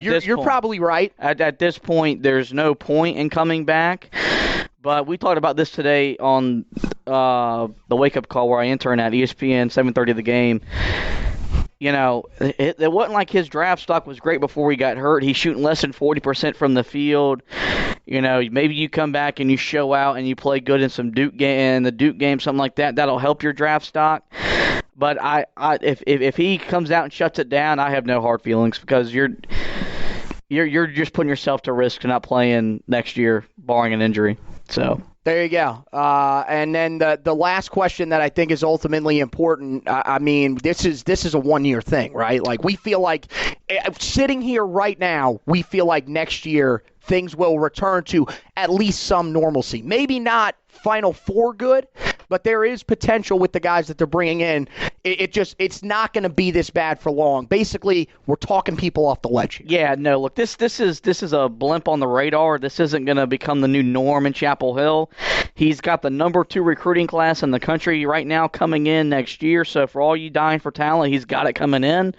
You're probably right. At this point, there's no point in coming back. But we talked about this today on the wake-up call where I intern at ESPN, 7:30 The Game. You know, it wasn't like his draft stock was great before he got hurt. He's shooting less than 40% from the field. You know, maybe you come back and you show out and you play good in some Duke game, something like that. That'll help your draft stock. But if he comes out and shuts it down, I have no hard feelings because you're just putting yourself to risk not playing next year, barring an injury. So there you go. And then the last question that I think is ultimately important. I mean, this is a 1-year thing, right? Like we feel like sitting here right now, we feel like next year things will return to at least some normalcy. Maybe not Final Four good, but there is potential with the guys that they're bringing in. It's not going to be this bad for long. Basically, we're talking people off the ledge. Yeah, no, look, this is a blimp on the radar. This isn't going to become the new norm in Chapel Hill. He's got the number 2 recruiting class in the country right now coming in next year. So for all you dying for talent, he's got it coming in.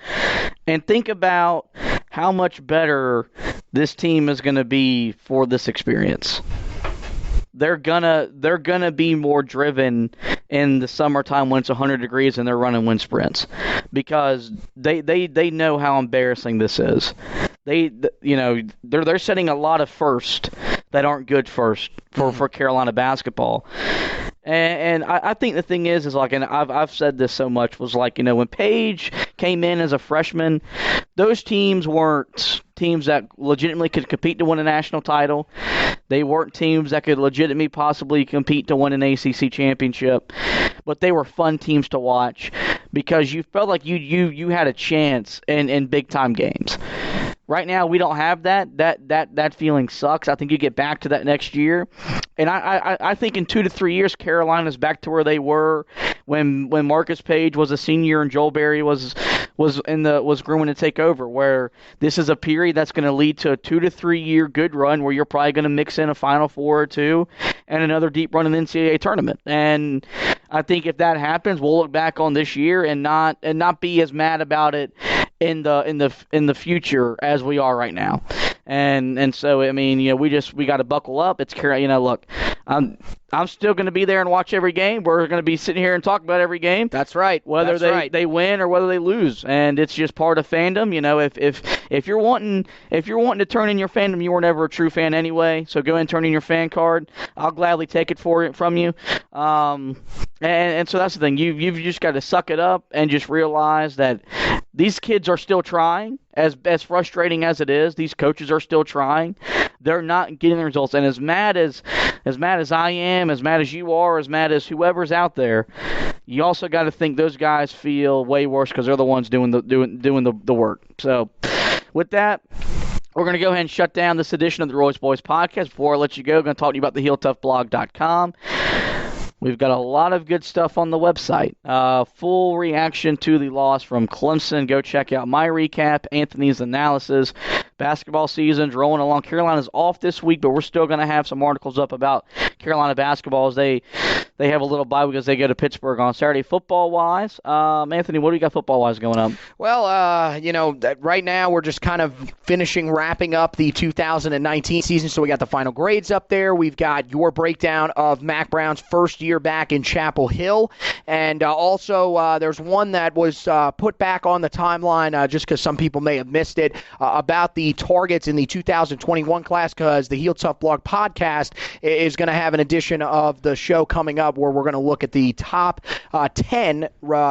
And think about how much better this team is going to be for this experience. They're gonna be more driven in the summertime when it's 100 degrees and they're running wind sprints because they know how embarrassing this is. They're setting a lot of firsts that aren't good first for Carolina basketball. And I think the thing is like, and I've said this so much, was like, you know, when Paige came in as a freshman, those teams weren't teams that legitimately could compete to win a national title. They weren't teams that could legitimately possibly compete to win an ACC championship, but they were fun teams to watch because you felt like you had a chance in big time games. Right now, we don't have that. That feeling sucks. I think you get back to that next year. And I think in 2 to 3 years, Carolina's back to where they were when Marcus Page was a senior and Joel Berry was grooming to take over, where this is a period that's going to lead to a 2 to 3 year good run where you're probably going to mix in a Final Four or two and another deep run in the NCAA tournament. And I think if that happens, we'll look back on this year and not be as mad about it in the future as we are right now. And so, I mean, you know, we got to buckle up. It's, you know, look, I'm still going to be there and watch every game. We're going to be sitting here and talk about every game. That's right. Whether they win or whether they lose, and it's just part of fandom. You know, if you're wanting to turn in your fandom, you were never a true fan anyway. So go ahead and turn in your fan card. I'll gladly take it from you. And so that's the thing. You've just got to suck it up and just realize that these kids are still trying. As frustrating as it is, these coaches are still trying. They're not getting the results. And as mad as I am, as mad as you are, as mad as whoever's out there, you also got to think those guys feel way worse because they're the ones doing the work. So with that, we're going to go ahead and shut down this edition of the Royce Boys podcast. Before I let you go, I'm going to talk to you about the HeelToughBlog.com. We've got a lot of good stuff on the website. Full reaction to the loss from Clemson. Go check out my recap, Anthony's analysis. Basketball season's rolling along. Carolina's off this week, but we're still going to have some articles up about Carolina basketball as they have a little bye because they go to Pittsburgh on Saturday. Football-wise, Anthony, what do you got football-wise going on? Well, you know, right now we're just kind of wrapping up the 2019 season, so we got the final grades up there. We've got your breakdown of Mac Brown's first year back in Chapel Hill, and also there's one that was put back on the timeline just because some people may have missed it about the targets in the 2021 class, because the Heel Tough Blog podcast is going to have an edition of the show coming up where we're going to look at the top 10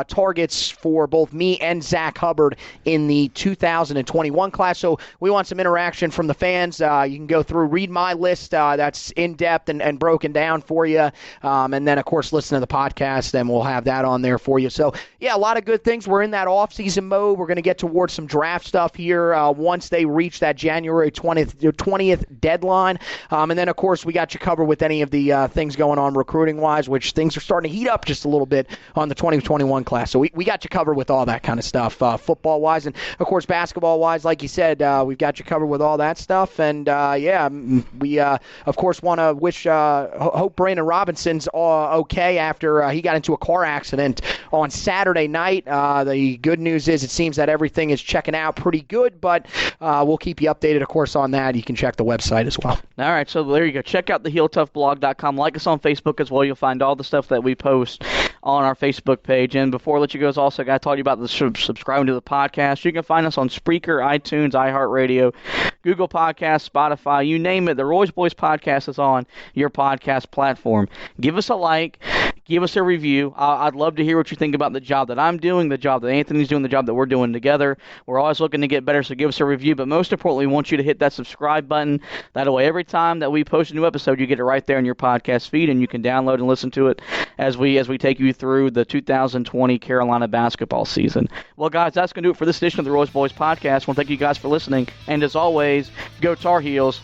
targets for both me and Zach Hubbard in the 2021 class. So we want some interaction from the fans. You can go through, read my list that's in-depth and broken down for you, and then, of course, listen to the podcast, and we'll have that on there for you. So, yeah, a lot of good things. We're in that off-season mode. We're going to get towards some draft stuff here once they reach that January 20th deadline. And then, of course, we got you covered with any of the things going on recruiting-wise, which things are starting to heat up just a little bit on the 2021 class. So we got you covered with all that kind of stuff, football-wise. And, of course, basketball-wise, like you said, we've got you covered with all that stuff. And, we, of course, want to wish hope Brandon Robinson's okay after he got into a car accident on Saturday night. The good news is it seems that everything is checking out pretty good, but we'll keep you updated, of course, on that. You can check the website as well. All right, so there you go. Check out the HeelToughBlog.com. Like us on Facebook as well. You'll find all the stuff that we post on our Facebook page. And before I let you go, also got to tell you about the subscribing to the podcast. You can find us on Spreaker, iTunes, iHeartRadio, Google Podcasts, Spotify, you name it. The Roy's Boys Podcast is on your podcast platform. Give us a like. Give us a review. I'd love to hear what you think about the job that I'm doing, the job that Anthony's doing, the job that we're doing together. We're always looking to get better, so give us a review. But most importantly, we want you to hit that subscribe button. That way, every time that we post a new episode, you get it right there in your podcast feed, and you can download and listen to it as we take you through the 2020 Carolina basketball season. Well, guys, that's going to do it for this edition of the Roy's Boys Podcast. I want to thank you guys for listening. And as always, go Tar Heels.